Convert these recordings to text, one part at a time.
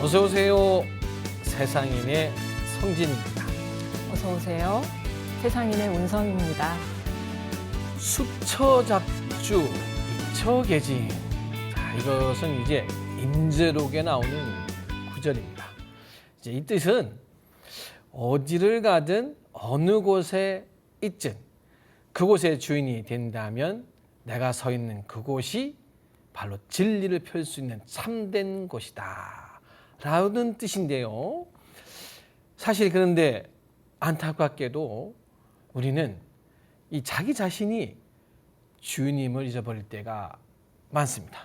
어서 오세요. 세상인의 성진입니다. 어서 오세요. 세상인의 운성입니다. 수처잡주 이처계진. 자, 이것은 이제 임제록에 나오는 구절입니다. 이제 이 뜻은 어디를 가든 어느 곳에 있든 그곳의 주인이 된다면 내가 서 있는 그곳이 바로 진리를 펼 수 있는 참된 곳이다 라는 뜻인데요. 사실 그런데 안타깝게도 우리는 이 자기 자신이 주님을 잊어버릴 때가 많습니다.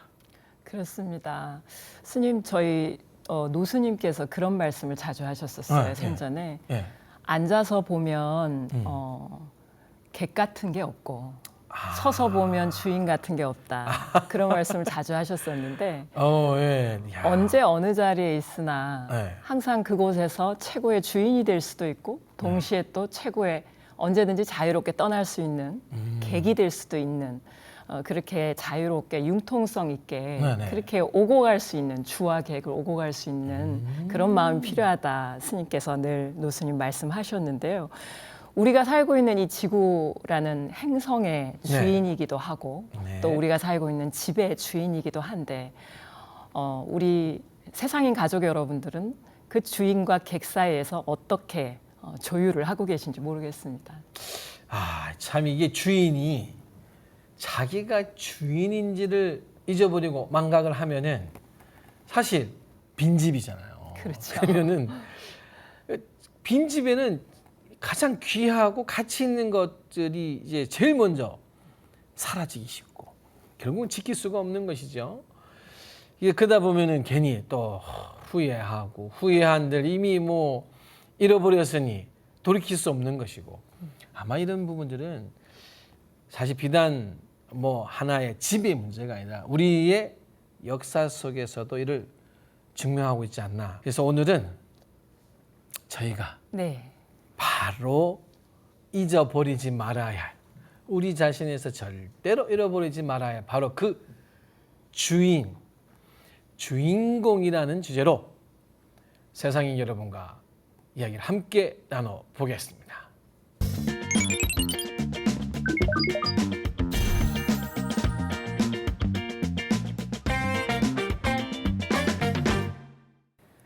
그렇습니다. 스님, 저희 노스님께서 그런 말씀을 자주 하셨었어요. 생전에. 예. 앉아서 보면 객 같은 게 없고 서서 보면 주인 같은 게 없다. 그런 말씀을 자주 하셨었는데 예. 야. 언제 어느 자리에 있으나 네. 항상 그곳에서 최고의 주인이 될 수도 있고 동시에 또 최고의 언제든지 자유롭게 떠날 수 있는 객이 될 수도 있는 그렇게 자유롭게 융통성 있게 네네. 그렇게 오고 갈 수 있는 주와 객을 오고 갈 수 있는 그런 마음이 필요하다. 스님께서 늘 노스님 말씀하셨는데요. 우리가 살고 있는 이 지구라는 행성의 주인이기도 하고 네. 또 우리가 살고 있는 집의 주인이기도 한데 우리 세상인 가족 여러분들은 그 주인과 객 사이에서 어떻게 조율을 하고 계신지 모르겠습니다. 참 이게 주인이 자기가 주인인지를 잊어버리고 망각을 하면은 사실 빈집이잖아요. 그렇죠. 그러면은 빈집에는 가장 귀하고 가치 있는 것들이 이제 제일 먼저 사라지기 쉽고 결국은 지킬 수가 없는 것이죠. 이게 그러다 보면은 괜히 또 후회하고 후회한들 이미 뭐 잃어버렸으니 돌이킬 수 없는 것이고 아마 이런 부분들은 사실 비단 뭐 하나의 집의 문제가 아니라 우리의 역사 속에서도 이를 증명하고 있지 않나. 그래서 오늘은 저희가 네. 바로 잊어버리지 말아야 할 우리 자신에서 절대로 잃어버리지 말아야 할 바로 그 주인공이라는 주제로 세상인 여러분과 이야기를 함께 나눠보겠습니다.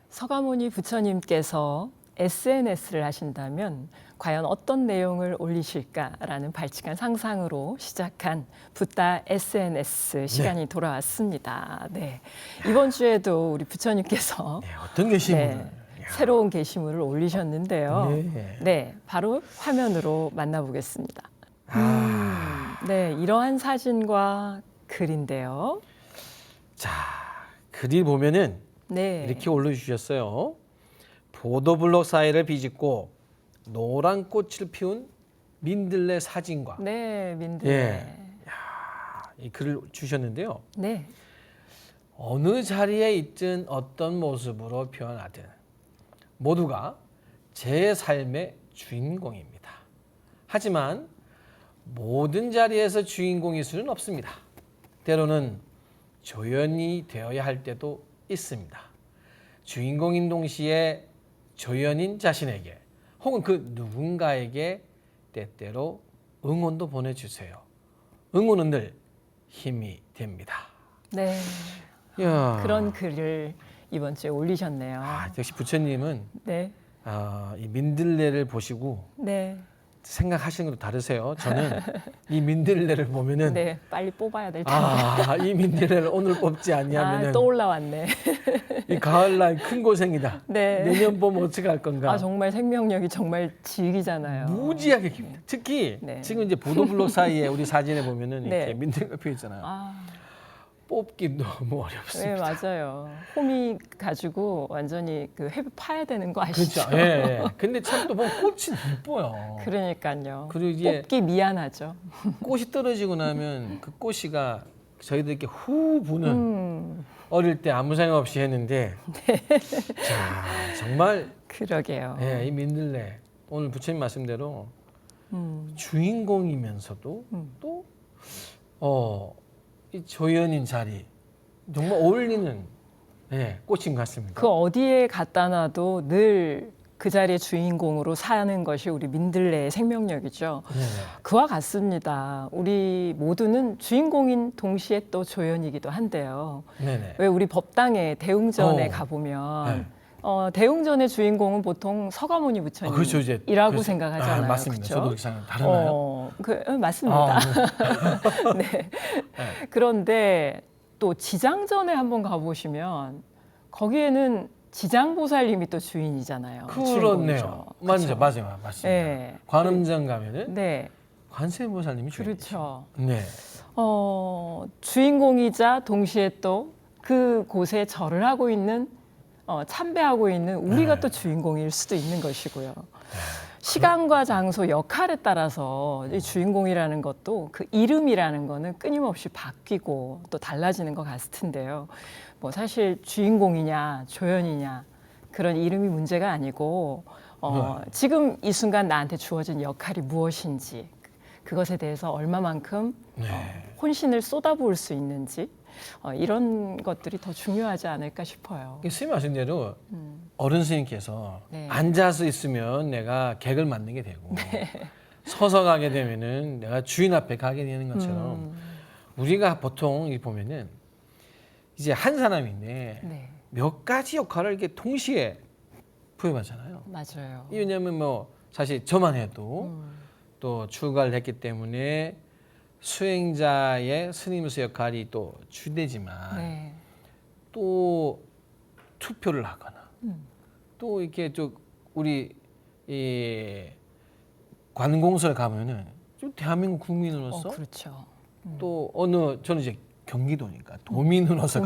서가모니 부처님께서 SNS를 하신다면 과연 어떤 내용을 올리실까라는 발칙한 상상으로 시작한 붓다 SNS 시간이 돌아왔습니다. 네. 이번 주에도 우리 부처님께서 어떤 게시물을 새로운 게시물을 올리셨는데요. 네, 바로 화면으로 만나보겠습니다. 네, 이러한 사진과 글인데요. 자, 글이 보면은 네. 이렇게 올려주셨어요. 보도블록 사이를 비집고 노란 꽃을 피운 민들레 사진과 네, 민들레. 이 글을 주셨는데요. 네. 어느 자리에 있든 어떤 모습으로 표현하든 모두가 제 삶의 주인공입니다. 하지만 모든 자리에서 주인공일 수는 없습니다. 때로는 조연이 되어야 할 때도 있습니다. 주인공인 동시에 조연인 자신에게 혹은 그 누군가에게 때때로 응원도 보내주세요. 응원은 늘 힘이 됩니다. 네. 이야. 그런 글을 이번 주에 올리셨네요. 역시 부처님은 네. 이 민들레를 보시고 네. 생각하시는 것도 다르세요. 저는 이 민들레를 보면은 네. 빨리 뽑아야 될 텐데. 이 민들레를 오늘 뽑지 않냐면은 또 올라왔네. 이 가을날 큰 고생이다. 네. 내년 보면 어떻게 할 건가. 정말 생명력이 정말 질기잖아요. 무지하게 깁니다. 특히 지금 이제 보도블록 사이에 우리 사진에 보면은 이렇게 민들레가 펴 있잖아요. 뽑기 너무 어렵습니다. 네, 맞아요. 홈이 가지고 완전히 그 회비 파야 되는 거 아시죠? 그렇죠. 예. 근데 참 또 보면 꽃이 이뻐요. 그러니까요. 그리고 이제 뽑기 미안하죠. 꽃이 떨어지고 나면 그 꽃이가 저희들 이렇게 후 부는 어릴 때 아무 생각 없이 했는데 자, 정말 그러게요. 이 민들레 오늘 부처님 말씀대로 주인공이면서도 또 이 조연인 자리 정말 어울리는 네, 꽂힌 것 같습니다. 그 어디에 갖다 놔도 늘 그 자리의 주인공으로 사는 것이 우리 민들레의 생명력이죠. 네. 그와 같습니다. 우리 모두는 주인공인 동시에 또 조연이기도 한데요. 네네. 왜 우리 법당에 대웅전에 어. 가보면 네. 대웅전의 주인공은 보통 서가모니 부처님이라고 그렇죠, 이제 생각하잖아요. 맞습니다. 그쵸? 저도 그렇게 생각 다르나요? 맞습니다. 네. 네. 그런데 또 지장전에 한번 가보시면 거기에는 지장보살님이 또 주인이잖아요. 그렇네요. 주인공이죠. 그쵸? 맞아요, 맞습니다. 네. 관음전 가면은 네. 관세음보살님이 주인이죠. 그렇죠. 네. 주인공이자 동시에 또 그곳에 절을 하고 있는 참배하고 있는 우리가 네. 또 주인공일 수도 있는 것이고요. 시간과 장소, 역할에 따라서 이 주인공이라는 것도 그 이름이라는 거는 끊임없이 바뀌고 또 달라지는 것 같은데요. 뭐 사실 주인공이냐 조연이냐 그런 이름이 문제가 아니고 지금 이 순간 나한테 주어진 역할이 무엇인지 그것에 대해서 얼마만큼 혼신을 쏟아부을 수 있는지 이런 것들이 더 중요하지 않을까 싶어요. 스님 하신 대로 어른 스님께서 네. 앉아서 있으면 내가 객을 만나게 되고 서서 가게 되면은 내가 주인 앞에 가게 되는 것처럼 우리가 보통 이 보면은 이제 한 사람인데 네, 몇 가지 역할을 이렇게 동시에 부여하잖아요. 맞아요. 왜냐하면 뭐 사실 저만 해도 또 출가를 했기 때문에 수행자의 스님으로서 역할이 또 주되지만 네. 또 투표를 하거나 또 이렇게 좀 우리 이 관공서를 가면은 좀 대한민국 국민으로서 그렇죠. 또 어느 저는 이제 경기도니까 도민으로서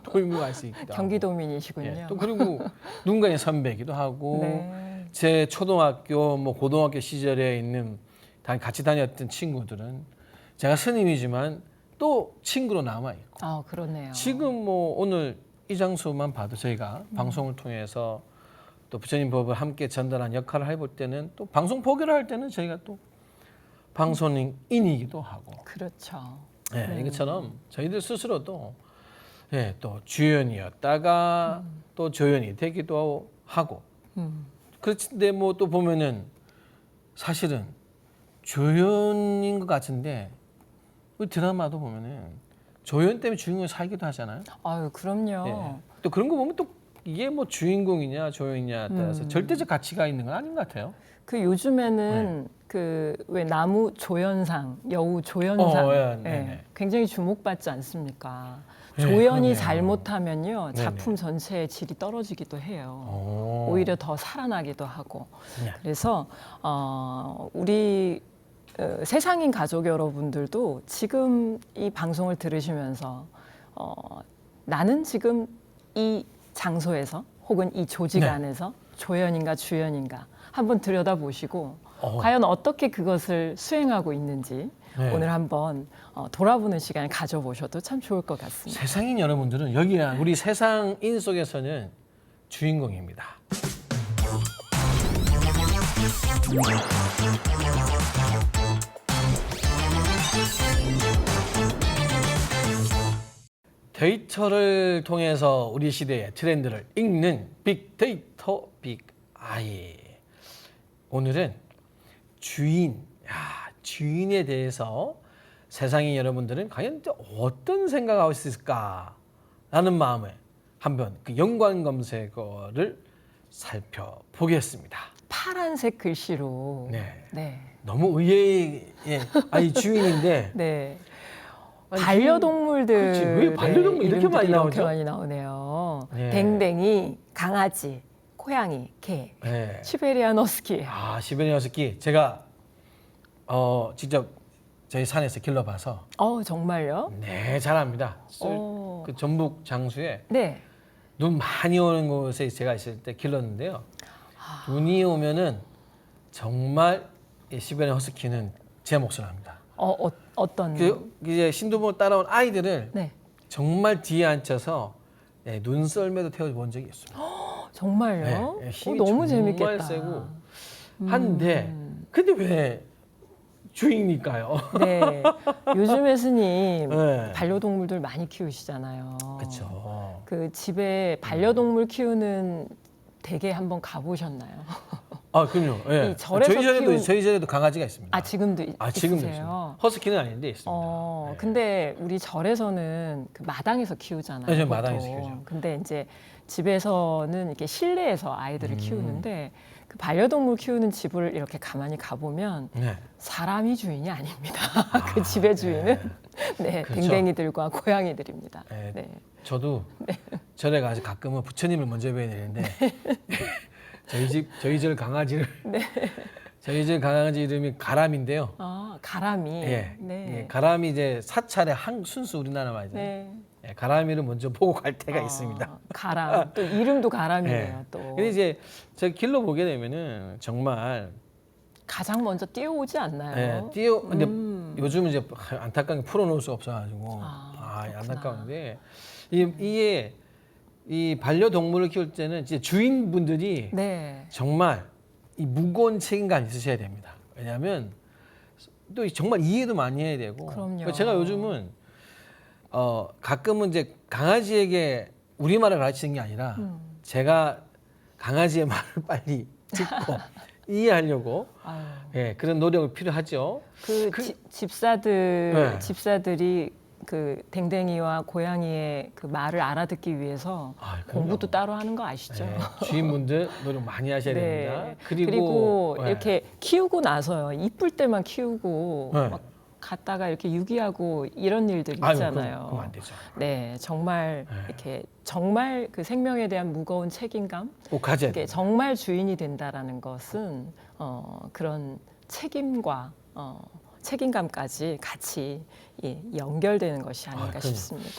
도민으로 수 있기도 하고 경기도민이시군요. 예, 또 그리고 누군가의 선배기도 하고 네. 제 초등학교 뭐 고등학교 시절에 있는 같이 다녔던 친구들은 제가 스님이지만 또 친구로 남아 있고 그렇네요. 지금 뭐 오늘 이 장소만 봐도 저희가 방송을 통해서 또 부처님 법을 함께 전달한 역할을 해볼 때는 또 방송 보기를 할 때는 저희가 또 방송인이기도 하고 그렇죠. 예, 이것처럼 저희들 스스로도 또 주연이었다가 또 조연이 되기도 하고 그런데 뭐 또 보면은 사실은 조연인 것 같은데 우리 드라마도 보면은 조연 때문에 주인공이 살기도 하잖아요. 아유, 그럼요. 예. 또 그런 거 보면 또 이게 뭐 주인공이냐 조연이냐 따라서 절대적 가치가 있는 건 아닌 것 같아요. 그 요즘에는 그 왜 나무 조연상, 여우 조연상 네네. 굉장히 주목받지 않습니까? 네, 조연이 그러네요. 잘못하면요 네네. 작품 전체의 질이 떨어지기도 해요. 오. 오히려 더 살아나기도 하고. 네. 그래서 우리 세상인 가족 여러분들도 지금 이 방송을 들으시면서 나는 지금 이 장소에서 혹은 이 조직 네. 안에서 조연인가 주연인가 한번 들여다보시고 어. 과연 어떻게 그것을 수행하고 있는지 네. 오늘 한번 돌아보는 시간을 가져보셔도 참 좋을 것 같습니다. 세상인 여러분들은 여기야 우리 세상인 속에서는 주인공입니다. 데이터를 통해서 우리 시대의 트렌드를 읽는 빅데이터 빅아이. 오늘은 주인에 대해서 세상의 여러분들은 과연 어떤 생각하고 있을까라는 마음에 한번 그 연관 검색어를 살펴보겠습니다. 파란색 글씨로 네. 네. 너무 의외의 주인인데 네. 아니, 반려동물들 그렇지. 왜 반려동물 이렇게 많이 나오죠? 이렇게 많이 나오네요. 네. 댕댕이, 강아지, 고양이, 개, 네. 시베리안 허스키. 시베리안 허스키 제가 직접 저희 산에서 길러봐서 정말요? 네 잘합니다. 어. 그 전북 장수에 네. 눈 많이 오는 곳에 제가 있을 때 길렀는데요. 눈이 오면은 정말 이 시베리안 허스키는 제 몫을 합니다. 어떤? 이제 신도부 따라온 아이들을 네. 정말 뒤에 앉혀서 눈썰매도 태워본 적이 있습니다. 정말요? 힘이 너무 정말 재밌겠다. 세고 한데 근데 왜 주인이니까요. 네. 요즘에 스님 네. 반려동물들 많이 키우시잖아요. 그렇죠. 그 집에 반려동물 키우는 댁에 한번 가보셨나요? 아, 그럼요. 예. 이 절에서 저희 집에도 강아지가 있습니다. 아 지금도 지금도 있으세요? 있습니다. 허스키는 아닌데 있습니다. 네. 근데 우리 절에서는 그 마당에서 키우잖아요. 네, 저희 보통. 마당에서 키우죠. 근데 이제 집에서는 이렇게 실내에서 아이들을 키우는데 그 반려동물 키우는 집을 이렇게 가만히 가보면 네. 사람이 주인이 아닙니다. 그 집의 주인은 네, 그렇죠. 댕댕이들과 고양이들입니다. 네. 네. 저도 절에 가서 가끔은 부처님을 먼저 뵈야 되는데 저희 절 강아지를 저희 집 강아지 이름이 가람인데요. 아, 가람이. 예. 네. 예, 가람이 이제 사찰의 순수 우리나라 말이잖아요. 네. 예, 가람이를 먼저 보고 갈 때가 있습니다. 가람. 또 이름도 가람이네요. 예. 또. 근데 이제 제가 길로 보게 되면은 정말 가장 먼저 뛰어오지 않나요? 근데 요즘은 이제 안타깝게 풀어놓을 수 없어가지고 그렇구나. 안타까운데 이게 이 반려동물을 키울 때는 이제 주인분들이 네. 정말 이 무거운 책임감이 있으셔야 됩니다. 왜냐하면 또 정말 이해도 많이 해야 되고. 그럼요. 제가 요즘은 가끔은 이제 강아지에게 우리말을 가르치는 게 아니라 제가 강아지의 말을 빨리 듣고 이해하려고 아유. 예, 그런 노력이 필요하죠. 집사들 네. 집사들이 그 댕댕이와 고양이의 그 말을 알아듣기 위해서 아, 그럼요. 공부도 따로 하는 거 아시죠? 예, 주인분들 노력 많이 하셔야 됩니다. 그리고 예. 이렇게 키우고 나서요. 이쁠 때만 키우고 네. 막 갔다가 이렇게 유기하고 이런 일들 아유, 있잖아요. 그럼 안 되죠. 네, 정말 네. 이렇게 정말 그 생명에 대한 무거운 책임감, 꼭 가져야 이게 돼요. 정말 주인이 된다라는 것은 그런 책임과 책임감까지 같이 연결되는 것이 아닌가 그럼요. 싶습니다.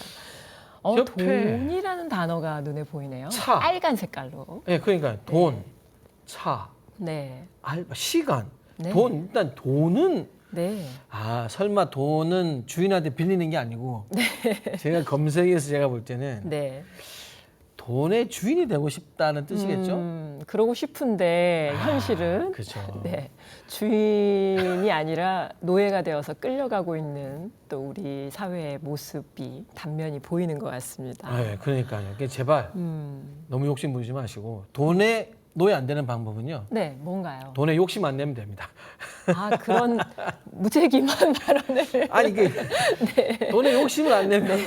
옆에 돈이라는 단어가 눈에 보이네요. 차. 빨간 색깔로. 예, 그러니까 돈, 차, 네, 알바, 시간, 네. 돈 일단 돈은 네. 설마 돈은 주인한테 빌리는 게 아니고 제가 검색해서 제가 볼 때는 네. 돈의 주인이 되고 싶다는 뜻이겠죠? 그러고 싶은데 현실은 그렇죠. 네, 주인이 아니라 노예가 되어서 끌려가고 있는 또 우리 사회의 모습이 단면이 보이는 것 같습니다. 네, 그러니까요. 그러니까 제발 너무 욕심 부리지 마시고 돈에 노예 안 되는 방법은요. 네, 뭔가요? 돈에 욕심 안 내면 됩니다. 그런 무책임한 발언을 아니 돈에 욕심을 안 내면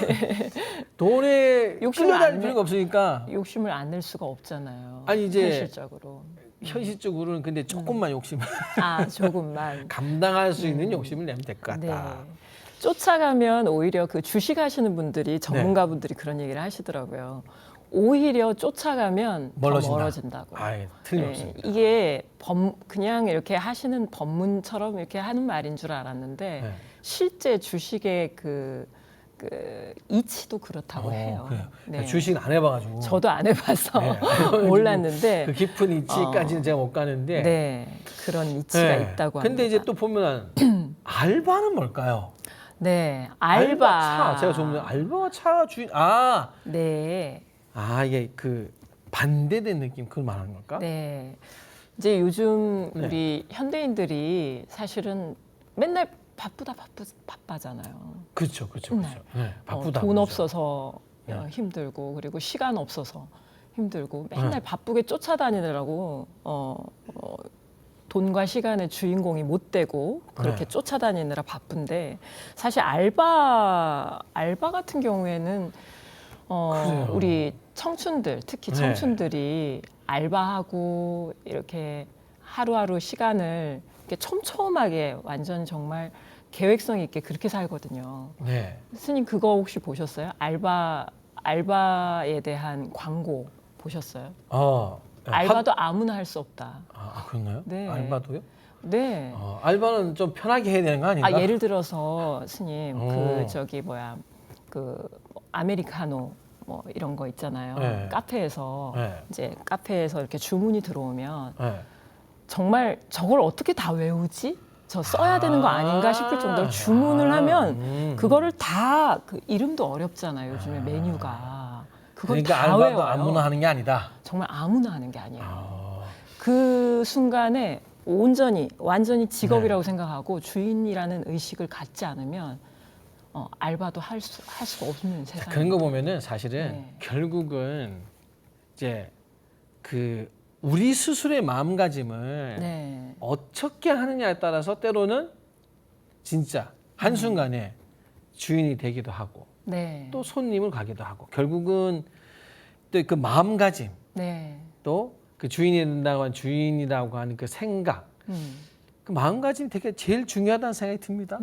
돈에 욕심을 끌려다닐 안 필요가 없으니까 욕심을 안 낼 수가 없잖아요. 아니, 이제 현실적으로. 현실적으로는 근데 조금만 욕심을 조금만. 감당할 수 있는 욕심을 내면 될 것 네. 같다. 쫓아가면 오히려 그 주식하시는 분들이 전문가분들이 그런 얘기를 하시더라고요. 오히려 쫓아가면 더 멀어진다고. 틀림없습니다. 이게 그냥 이렇게 하시는 법문처럼 이렇게 하는 말인 줄 알았는데 네. 실제 주식의 그 이치도 그렇다고 해요. 그래요. 네. 주식은 안 해봐가지고 저도 안 해봐서 네. 몰랐는데 그 깊은 이치까지는 제가 못 가는데. 네, 그런 이치가 네. 있다고 합니다. 근데 이제 또 보면 알바는 뭘까요? 네, 알바. 차 제가 좀 알바와 차 주인 네. 이게 그 반대된 느낌 그걸 말하는 걸까? 네. 이제 요즘 네. 우리 현대인들이 사실은 맨날 바빠잖아요. 그렇죠. 네, 바쁘다. 돈 그러죠. 없어서 네. 힘들고 그리고 시간 없어서 힘들고 맨날 네. 바쁘게 쫓아다니느라고 돈과 시간의 주인공이 못 되고 그렇게 네. 쫓아다니느라 바쁜데 사실 알바 같은 경우에는 그래요. 우리 청춘들 특히 네. 청춘들이 알바하고 이렇게 하루하루 시간을 이렇게 촘촘하게 완전 정말 계획성 있게 그렇게 살거든요. 네. 스님 그거 혹시 보셨어요? 알바에 대한 광고 보셨어요? 알바도 아무나 할 수 없다. 그런가요? 네. 알바도요? 네. 알바는 좀 편하게 해야 되는 거 아닌가? 예를 들어서 스님 오. 그 아메리카노 뭐 이런 거 있잖아요. 네. 카페에서 네. 이제 카페에서 이렇게 주문이 들어오면 네. 정말 저걸 어떻게 다 외우지? 저 써야 되는 거 아닌가 싶을 정도로 주문을 하면 그거를 다 그 이름도 어렵잖아요. 요즘에 메뉴가 그걸 그러니까 다 알바도 외워요. 아무나 하는 게 아니다. 정말 아무나 하는 게 아니에요. 그 순간에 온전히 완전히 직업이라고 네. 생각하고 주인이라는 의식을 갖지 않으면 알바도 할 수가 없는 자, 세상. 그런 거 보면은 사실은 네. 결국은 이제 그 우리 스스로의 마음가짐을 네. 어떻게 하느냐에 따라서 때로는 진짜 한순간에 주인이 되기도 하고 네. 또 손님을 가기도 하고 결국은 또 그 마음가짐 네. 또 그 주인이 된다고 하는 주인이라고 하는 그 생각 그 마음가짐이 되게 제일 중요하다는 생각이 듭니다.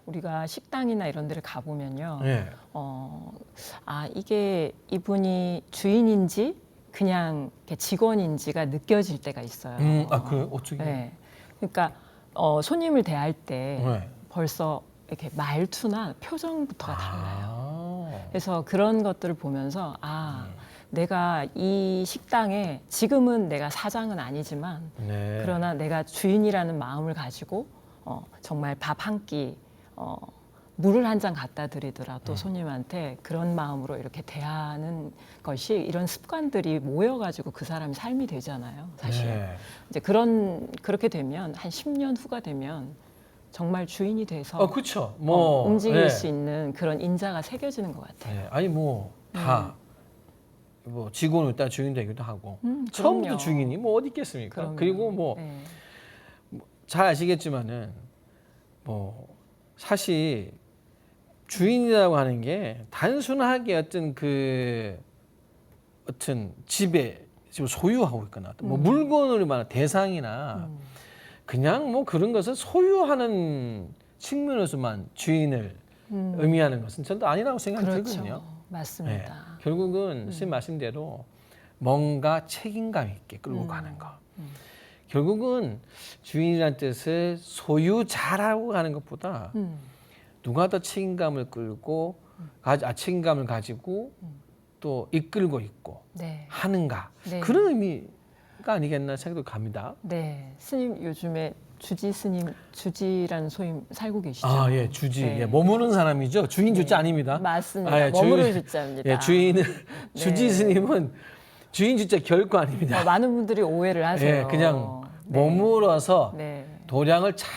우리가 식당이나 이런 데를 가보면요. 네. 이게 이분이 주인인지 그냥 이렇게 직원인지가 느껴질 때가 있어요. 그래요? 어쩌게? 네. 그러니까 손님을 대할 때 네. 벌써 이렇게 말투나 표정부터가 달라요. 아. 그래서 그런 것들을 보면서 내가 이 식당에 지금은 내가 사장은 아니지만 네. 그러나 내가 주인이라는 마음을 가지고 정말 밥 한 끼, 물을 한 잔 갖다 드리더라도 손님한테 그런 마음으로 이렇게 대하는 것이 이런 습관들이 모여가지고 그 사람이 삶이 되잖아요. 사실 네. 이제 그렇게 되면 한 10년 후가 되면 정말 주인이 돼서 그렇죠. 움직일 네. 수 있는 그런 인자가 새겨지는 것 같아요. 네. 아니 다 직원은 일단 주인 되기도 하고 처음부터 그럼요. 주인이 뭐 어디 있겠습니까? 그럼요. 그리고 네. 잘 아시겠지만은 사실 주인이라고 하는 게 단순하게 어떤 집에 지금 소유하고 있거나 뭐 물건을 말하는 대상이나 그냥 그런 것을 소유하는 측면에서만 주인을 의미하는 것은 저도 아니라고 생각이 그렇죠. 들거든요. 맞습니다. 결국은 선생님 말씀대로 뭔가 책임감 있게 끌고 가는 거. 결국은 주인이라는 뜻을 소유자라고 하는 것보다 누가 더 책임감을 끌고 책임감을 가지고 또 이끌고 있고 네. 하는가 네. 그런 의미가 아니겠나 생각도 갑니다. 네. 스님 요즘에 주지 스님, 주지라는 소임 살고 계시죠? 예, 주지. 네. 머무는 사람이죠. 주인 주자 아닙니다. 맞습니다. 머무르는 주자입니다. 예, 주인은 네. 주지 스님은 주인 주자 결코 아닙니다. 많은 분들이 오해를 하세요. 예, 그냥 네. 머물어서 네. 도량을 잘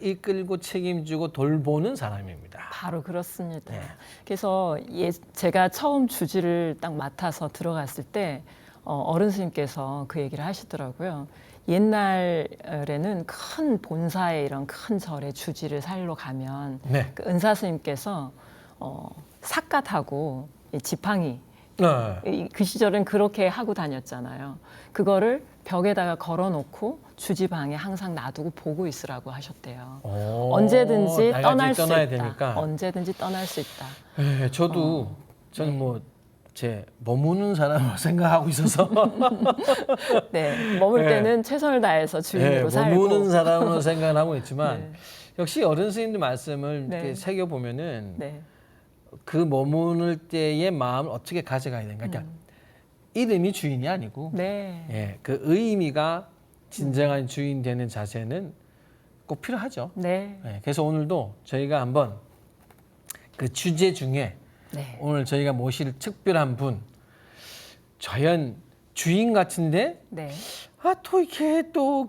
이끌고 책임지고 돌보는 사람입니다. 바로 그렇습니다. 네. 그래서 제가 처음 주지를 딱 맡아서 들어갔을 때 어른 스님께서 그 얘기를 하시더라고요. 옛날에는 큰 본사에 이런 큰 절에 주지를 살러 가면 네. 그 은사 스님께서 삿갓하고 이 지팡이 그 시절은 그렇게 하고 다녔잖아요. 그거를 벽에다가 걸어놓고 주지방에 항상 놔두고 보고 있으라고 하셨대요. 언제든지 떠날 수 있다. 되니까. 언제든지 떠날 수 있다. 예, 저는 제 머무는 사람으로 생각하고 있어서 네, 머물 네. 때는 최선을 다해서 주인으로 살고. 머무는 사람으로 생각을 하고 있지만 네. 역시 어른 스님들 말씀을 네. 이렇게 새겨 보면은 네, 그 머무는 때의 마음을 어떻게 가져가야 되는가. 그러니까 이름이 주인이 아니고 네, 예, 그 의미가 진정한 주인 되는 자세는 꼭 필요하죠. 네, 예, 그래서 오늘도 저희가 한번 그 주제 중에 네. 오늘 저희가 모실 특별한 분 과연 주인 같은데 네, 또 이렇게 또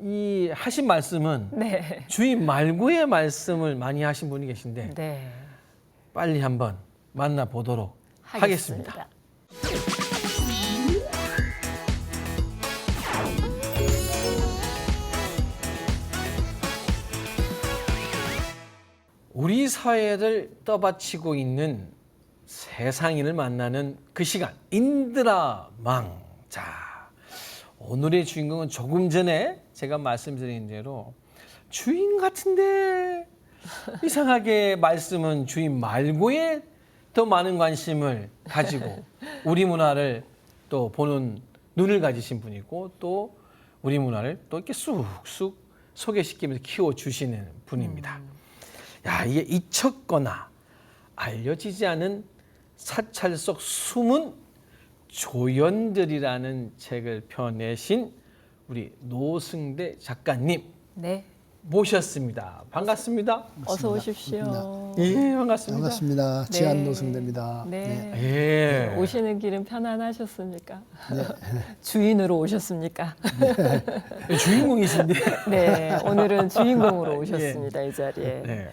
이 하신 말씀은 네, 주인 말고의 말씀을 많이 하신 분이 계신데 네. 빨리 한번 만나보도록 하겠습니다. 우리 사회를 떠받치고 있는 세상인을 만나는 그 시간 인드라망. 자, 오늘의 주인공은 조금 전에 제가 말씀드린 대로 주인 같은데 이상하게 말씀은 주인 말고의 더 많은 관심을 가지고 우리 문화를 또 보는 눈을 가지신 분이고 또 우리 문화를 또 이렇게 쑥쑥 소개시키면서 키워주시는 분입니다. 이게 잊혔거나 알려지지 않은 사찰 속 숨은 조연들이라는 책을 펴내신 우리 노승대 작가님. 네, 모셨습니다. 반갑습니다. 어서 오십시오. 예, 반갑습니다. 반갑습니다. 네. 지한 노승대입니다. 네. 예. 오시는 길은 편안하셨습니까? 주인으로 오셨습니까? 주인공이신데. 네, 오늘은 주인공으로 오셨습니다. 이 자리에. 네.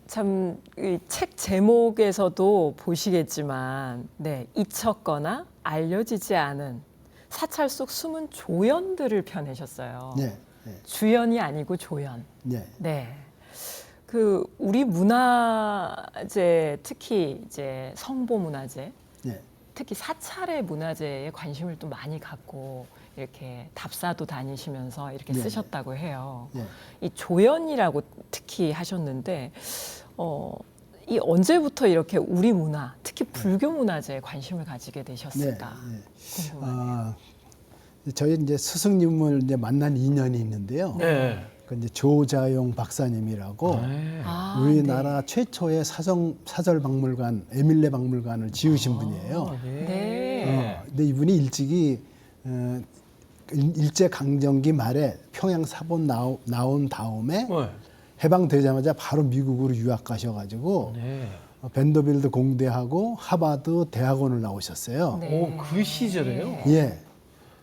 참 이 책 제목에서도 보시겠지만, 네, 잊혔거나 알려지지 않은 사찰 속 숨은 조연들을 펴내셨어요. 네, 네, 주연이 아니고 조연. 네, 네. 우리 문화재, 특히 이제 성보 문화재, 네, 특히 사찰의 문화재에 관심을 또 많이 갖고 이렇게 답사도 다니시면서 이렇게 네. 쓰셨다고 해요. 네. 이 조연이라고 특히 하셨는데, 이 언제부터 이렇게 우리 문화, 특히 불교 문화재에 관심을 가지게 되셨을까? 네, 네. 궁금하네요. 저희 이제 스승님을 이제 만난 인연이 있는데요. 네. 그 이제 조자용 박사님이라고 아, 우리나라 최초의 사절 박물관, 에밀레 박물관을 지으신 분이에요. 예. 네. 근데 이분이 일찍이 일제 강점기 말에 평양 사본 나온 다음에 네. 해방되자마자 바로 미국으로 유학 가셔가지고 네. 밴더빌드 공대하고 하버드 대학원을 나오셨어요. 네. 오, 그 시절에요? 예.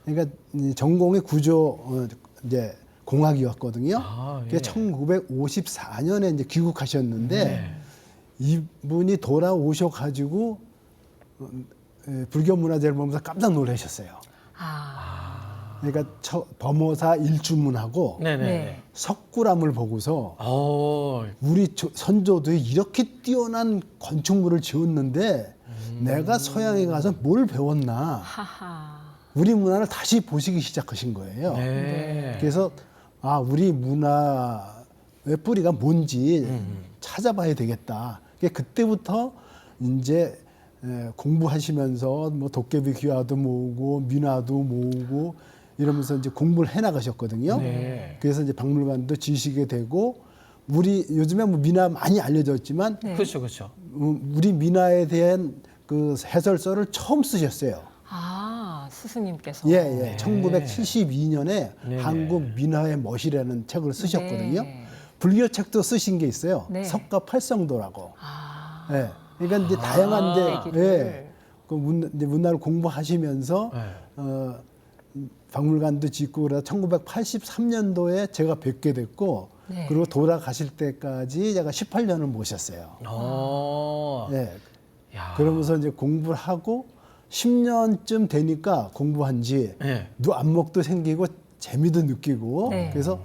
그러니까 이 전공의 구조 이제 공학이었거든요. 아, 그게 예. 1954년에 이제 귀국하셨는데 네. 이분이 돌아오셔가지고 불교 문화재를 보면서 깜짝 놀라셨어요. 그러니까 범호사 일주문하고 네네. 네. 석굴암을 보고서 오, 우리 선조들이 이렇게 뛰어난 건축물을 지었는데 내가 서양에 가서 뭘 배웠나 하하. 우리 문화를 다시 보시기 시작하신 거예요. 네. 그래서 우리 문화의 뿌리가 뭔지 찾아봐야 되겠다. 그때부터 이제 공부하시면서 뭐 도깨비 귀화도 모으고 민화도 모으고 이러면서 이제 공부를 해 나가셨거든요. 네. 그래서 이제 박물관도 지시게 되고 우리 요즘에 뭐 민화 많이 알려져 있지만 네. 그렇죠, 그렇죠. 우리 민화에 대한 그 해설서를 처음 쓰셨어요. 스승님께서. 예. 1972년에 네. 한국 민화의 멋이라는 책을 쓰셨거든요. 네. 불교 책도 쓰신 게 있어요. 네. 석가 팔성도라고. 아. 예. 그러니까 이제 다양한 이제, 얘기를. 이제 문화를 공부하시면서 네. 박물관도 짓고 그래서 1983년도에 제가 뵙게 됐고 네. 그리고 돌아가실 때까지 제가 18년을 모셨어요. 예. 야. 그러면서 이제 공부를 하고 10년쯤 되니까 공부한 지 네. 안목도 생기고 재미도 느끼고 네. 그래서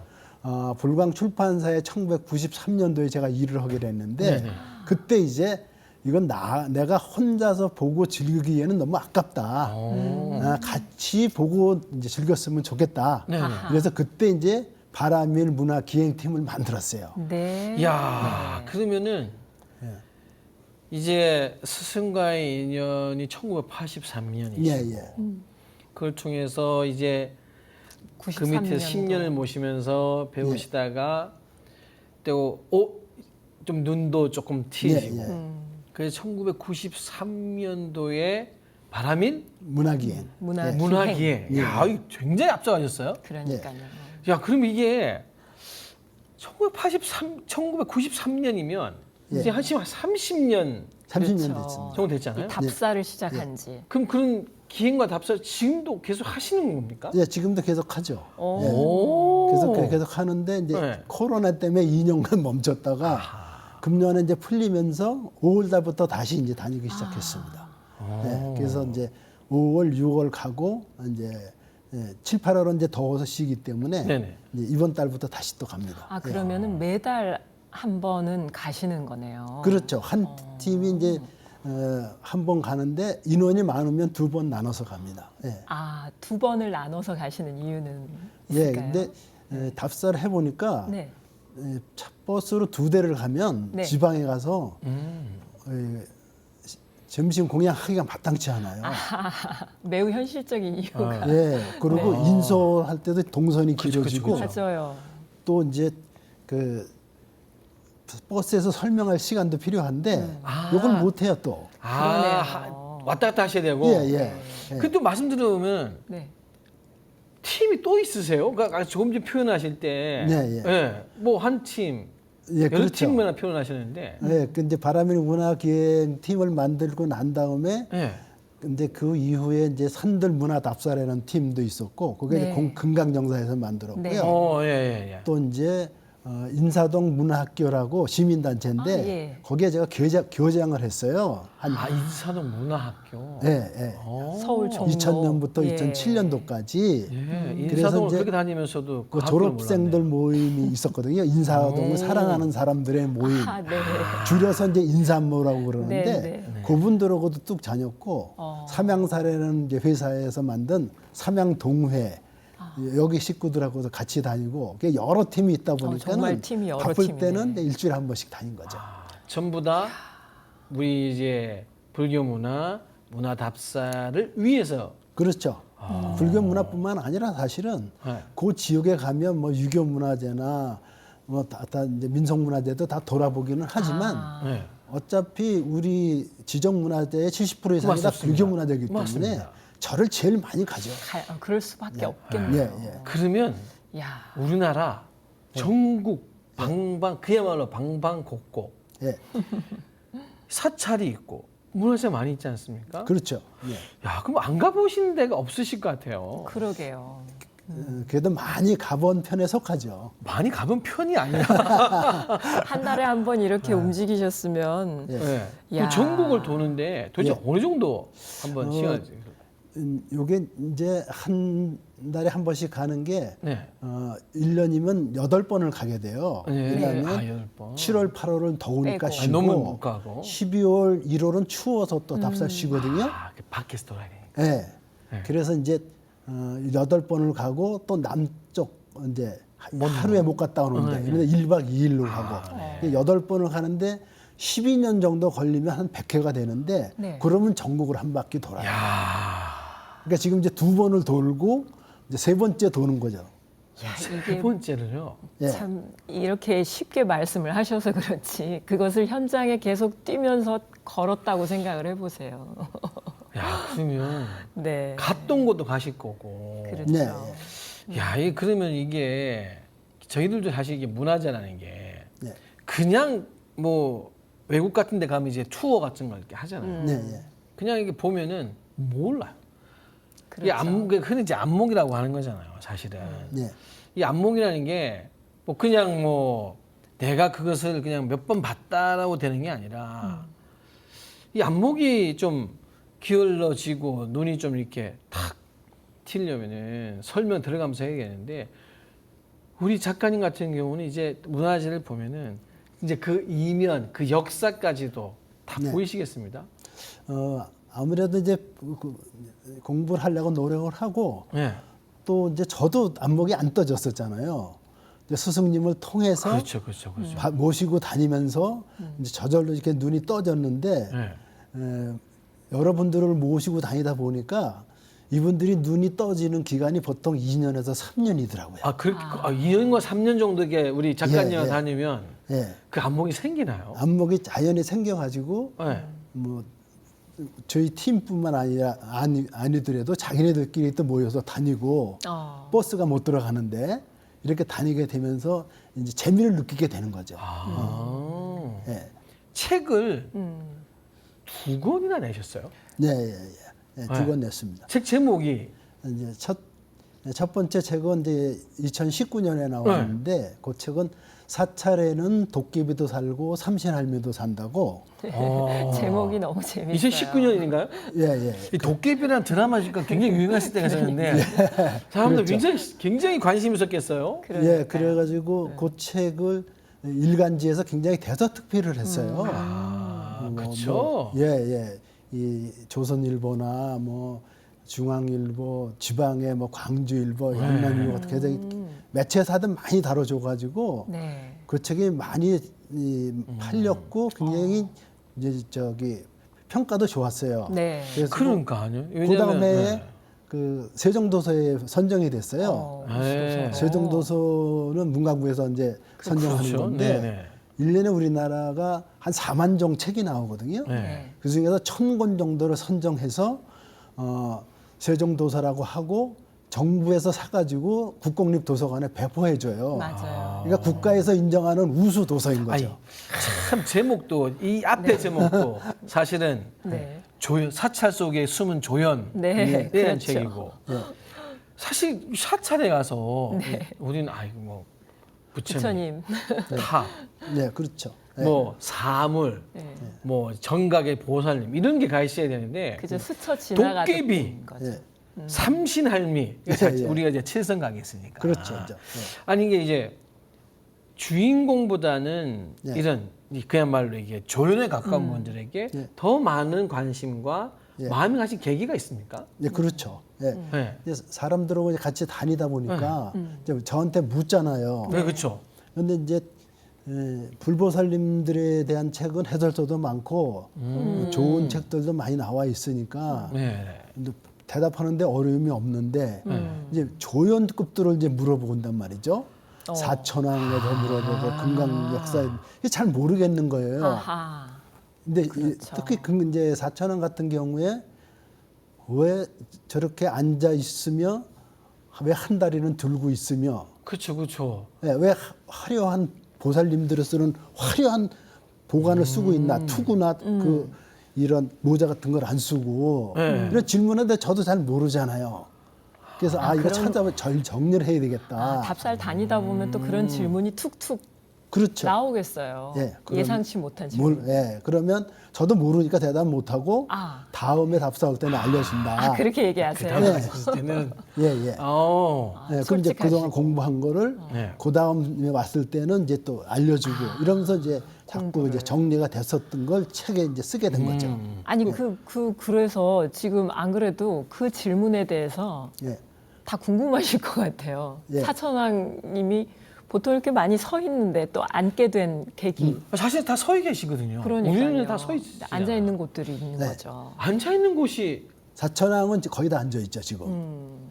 불광 출판사에 1993년도에 제가 일을 하게 됐는데 네네. 그때 이제 이건 내가 혼자서 보고 즐기기에는 너무 아깝다. 같이 보고 이제 즐겼으면 좋겠다. 네네. 그래서 그때 이제 바라밀 문화 기행팀을 만들었어요. 네. 야, 그러면은 이제 스승과의 인연이 1983년이시고 예. 그걸 통해서 이제 그 밑에 10년을 모시면서 배우시다가 또 좀 눈도 조금 트이시고 예. 그래서 1993년도에 바라밀 문화기행. 문화기에 예. 야, 이거 굉장히 앞서가셨어요. 그러니까요. 야, 그럼 이게 1993년이면 예. 이제 한 30년 30년 그렇죠. 됐습니다. 정도 됐잖아요. 이 답사를 시작한 지. 그럼 그런 기행과 답사 지금도 계속 하시는 겁니까? 예, 지금도 계속 하죠. 오. 그래서 계속 하는데 이제 네. 코로나 때문에 2년간 멈췄다가 금년에 이제 풀리면서 5월 달부터 다시 이제 다니기 시작했습니다. 네, 그래서 이제 5월, 6월 가고 이제 7, 8월은 이제 더워서 쉬기 때문에 네네. 이제 이번 달부터 다시 또 갑니다. 그러면은 매달 한 번은 가시는 거네요. 그렇죠. 한 팀이 이제 한 번 가는데 인원이 많으면 2번 나눠서 갑니다. 예. 두 번을 나눠서 가시는 이유는 예, 있을까요? 근데 답사를 해보니까 네. 차 버스로 2대를 가면 네. 지방에 가서 점심 공양하기가 마땅치 않아요. 매우 현실적인 이유가 예, 그리고 인솔할 때도 동선이 길어지고 맞아요. 또 이제 그 버스에서 설명할 시간도 필요한데 이걸 못 해요 또. 그러네요. 왔다 갔다 하셔야 되고. 예. 그또 말씀 들으면 네. 팀이 또 있으세요? 그러니까 조금 전에 표현하실 때, 네, 예. 뭐 한 팀, 예, 여러 그렇죠. 팀이나 표현하시는데, 네, 그 이제 바라밀 문화기행 팀을 만들고 난 다음에 예. 근데 그 이후에 이제 산들 문화답사라는 팀도 있었고 그게 네. 이제 금강정사에서 만들었고요. 네. 예. 또 이제 인사동 문화학교라고 시민단체인데 아, 예. 거기에 제가 교장을 했어요. 인사동 문화학교. 예, 예. 서울 종로 2000년부터 예. 2007년도까지 예, 그래서 인사동을 이제 그렇게 다니면서도 그 학교를 졸업생들 몰랐네. 모임이 있었거든요. 인사동을 사랑하는 사람들의 모임. 아, 네. 줄여서 이제 인사모라고 그러는데 네, 네. 그분들하고도 뚝 다녔고 어. 삼양사라는 이제 회사에서 만든 삼양동회 여기 식구들하고도 같이 다니고 그게 여러 팀이 있다 정말 보니까는 팀이 여러 바쁠 팀이네. 때는 이제 일주일에 한 번씩 다닌 거죠. 전부 다 우리 이제 불교 문화답사를 위해서 그렇죠. 불교 문화뿐만 아니라 사실은 네. 그 지역에 가면 뭐 유교 문화재나 뭐 다 이제 민속 문화재도 다 돌아보기는 하지만 네. 어차피 우리 지정 문화재의 70% 이상이 다 맞습니다. 불교 문화재이기 때문에 맞습니다. 절을 제일 많이 가죠. 그럴 수밖에 없겠네요. 예, 예. 그러면 야, 우리나라 전국 그야말로 방방곡곡 예. 사찰이 있고 문화재 많이 있지 않습니까? 그렇죠. 예. 야, 그럼 안 가보신 데가 없으실 것 같아요. 그러게요. 그래도 많이 가본 편에 속하죠. 많이 가본 편이 아니라. 한 달에 한 번 이렇게 움직이셨으면 예. 네. 야. 그 전국을 도는데 도대체 예. 어느 정도 한번 시간? 요게 이제 한 달에 한 번씩 가는 게 네. 1년이면 8번을 가게 돼요. 네. 왜냐하면 10번. 7월, 8월은 더우니까 빼고. 쉬고 너무 못 가고. 12월, 1월은 추워서 또 답사 쉬거든요. 그 밖에서 돌아야 되니까. 예. 네. 그래서 이제 8번을 가고 또 남쪽 이제 하루에 못 갔다 오는데 네. 이러면 1박 2일로 가고 8번을 가는데 12년 정도 걸리면 한 100회가 되는데 네. 그러면 전국을 한 바퀴 돌아요. 야, 그러니까 지금 이제 2번을 돌고 이제 3번째 도는 거죠. 야, 세 이게 번째는요. 예. 참 이렇게 쉽게 말씀을 하셔서 그렇지 그것을 현장에 계속 뛰면서 걸었다고 생각을 해보세요. 야, 그러면 네. 갔던 곳도 가실 거고. 그렇죠. 네. 야, 그러면 이게 저희들도 사실 이게 문화재라는 게 네. 그냥 뭐 외국 같은 데 가면 이제 투어 같은 거 이렇게 하잖아요. 네, 예. 그냥 이게 보면은 몰라요. 그렇죠. 이게 흔히 이제 안목이라고 하는 거잖아요, 사실은. 네. 이 안목이라는 게 뭐 그냥 뭐 내가 그것을 그냥 몇 번 봤다라고 되는 게 아니라 이 안목이 좀 기울어지고 눈이 좀 이렇게 탁 튀려면은 설명 들어가면서 해야겠는데 우리 작가님 같은 경우는 이제 문화재를 보면은 이제 그 이면 그 역사까지도 다 네. 보이시겠습니다. 아무래도 이제 공부를 하려고 노력을 하고 네. 또 이제 저도 안목이 안 떠졌었잖아요. 이제 스승님을 통해서 그렇죠. 모시고 다니면서 이제 저절로 이렇게 눈이 떠졌는데 네. 여러분들을 모시고 다니다 보니까 이분들이 눈이 떠지는 기간이 보통 2년에서 3년이더라고요. 아, 그렇게 2년과 3년 정도 이게 우리 작가님과 예, 예. 다니면 예. 그 안목이 생기나요? 안목이 자연히 생겨가지고 네. 뭐 저희 팀뿐만 아니라 아니더라도 자기네들끼리 또 모여서 다니고 버스가 못 들어가는데 이렇게 다니게 되면서 이제 재미를 느끼게 되는 거죠. 예. 책을 2권이나 내셨어요? 네, 예, 예. 두 권 냈습니다. 책 제목이 이제 첫 번째 책은 이제 2019년에 나왔는데 그 책은 사찰에는 도깨비도 살고 삼신할미도 산다고. 제목이 너무 재밌어요. 2019년인가요? 예, 예. 이 도깨비라는 드라마가 굉장히 유행했을 때가 있었는데 사람들 굉장히 관심이 있었겠어요. 그러니까요. 예, 그래가지고 그 책을 일간지에서 굉장히 대서특필을 했어요. 그렇죠. 예, 예. 이 조선일보나 뭐 중앙일보, 지방의 뭐 광주일보, 영남일보 어떻게 해서 매체사들 많이 다뤄줘가지고 네. 그 책이 많이 팔렸고 굉장히 이제 평가도 좋았어요. 네. 그래서 그러니까요. 그 다음에 그 세종도서에 선정이 됐어요. 네. 세종도서는 문광부에서 이제 선정하는 그렇죠. 건데 네. 1년에 우리나라가 한 4만 종 책이 나오거든요. 네. 그 중에서 1,000권 정도를 선정해서 세종도서라고 하고 정부에서 사가지고 국공립도서관에 배포해줘요. 맞아요. 그러니까 국가에서 인정하는 우수 도서인 아니, 거죠. 참 제목도 이 앞에 제목도 사실은 네. 조연, 사찰 속에 숨은 조연에 네, 대한 그렇죠. 책이고 예. 사실 사찰에 가서 우리는 아이고 뭐 부처님, 부처님. 탑, 네, 그렇죠. 예. 뭐 사물, 네. 뭐 정각의 보살님 이런 게 가 있어야 되는데 그저 스쳐 지나가던 도깨비. 거죠. 예. 삼신할미 예, 예. 우리가 이제 칠성각에 있으니까 그렇죠. 이제. 예. 아니 이게 이제 주인공보다는 예. 이런 그야말로 이게 조연에 가까운 분들에게 예. 더 많은 관심과 예. 마음이 가신 계기가 있습니까? 예, 그렇죠. 예. 네. 이제 사람들하고 이제 같이 다니다 보니까 이제 저한테 묻잖아요. 네, 그렇죠. 근데 이제 불보살님들에 대한 책은 해설서도 많고 좋은 책들도 많이 나와 있으니까 네. 근데 대답하는데 어려움이 없는데 이제 조연급들을 이제 물어본단 말이죠. 사천왕에도 물어보고 금강 역사에 이게 잘 모르겠는 거예요. 아하. 근데 그렇죠. 특히 이제 사천왕 같은 경우에 왜 저렇게 앉아 있으며 왜 한 다리는 들고 있으며 그렇죠, 그렇죠. 왜 화려한 보살님들을 쓰는 화려한 보관을 쓰고 있나 투구나 그 이런 모자 같은 걸 안 쓰고 네. 이런 질문인데 저도 잘 모르잖아요. 그래서 이거 찾아보면 정리를 해야 되겠다. 답살 다니다 보면 또 그런 질문이 툭툭 그렇죠. 나오겠어요. 예, 그럼 예상치 못한 질문. 그러면 저도 모르니까 대답 못하고 아. 다음에 답사 올 때는 알려준다. 그렇게 얘기하세요. 다음 갔을 때는 예, 예. 아, 그럼 이제 솔직하시고. 그동안 공부한 거를 네. 그 다음에 왔을 때는 이제 또 알려주고 이러면서 이제 자꾸 이제 정리가 됐었던 걸 책에 이제 쓰게 된 거죠. 아니 그래서 지금 안 그래도 그 질문에 대해서 예. 다 궁금하실 것 같아요. 예. 사천왕님이 보통 이렇게 많이 서 있는데 또 앉게 된 계기. 사실 다 서 계시거든요. 그러니까요. 우리는 다 서 있지. 앉아 있는 곳들이 있는 네. 거죠. 앉아 있는 곳이 사천왕은 이제 거의 다 앉아 있죠 지금.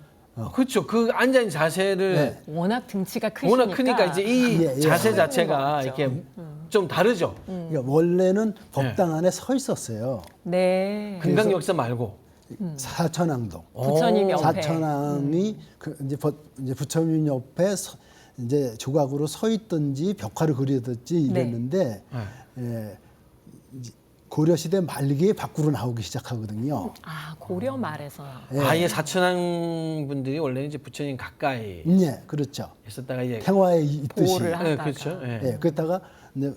그렇죠. 그 앉아 있는 자세를 네. 워낙 등치가 크시니까. 워낙 크니까 이제 이 예, 예. 자세 것 자체가 같죠. 이렇게 좀 다르죠. 그러니까 원래는 법당 안에 서 있었어요. 네. 금강 역사 말고 사천왕동. 부처님 옆에. 사천왕이 이제 부처님 옆에 이제 조각으로 서 있든지 벽화를 그리든지 이랬는데 예, 이제 고려 시대 말기에 밖으로 나오기 시작하거든요. 아 고려 말에서. 예. 아예 사천왕 분들이 원래는 이제 부처님 가까이 예, 그렇죠. 있었다가 이제 평화에 있듯이. 보호를 예, 하다가. 그렇죠. 예. 예, 그랬다가 이제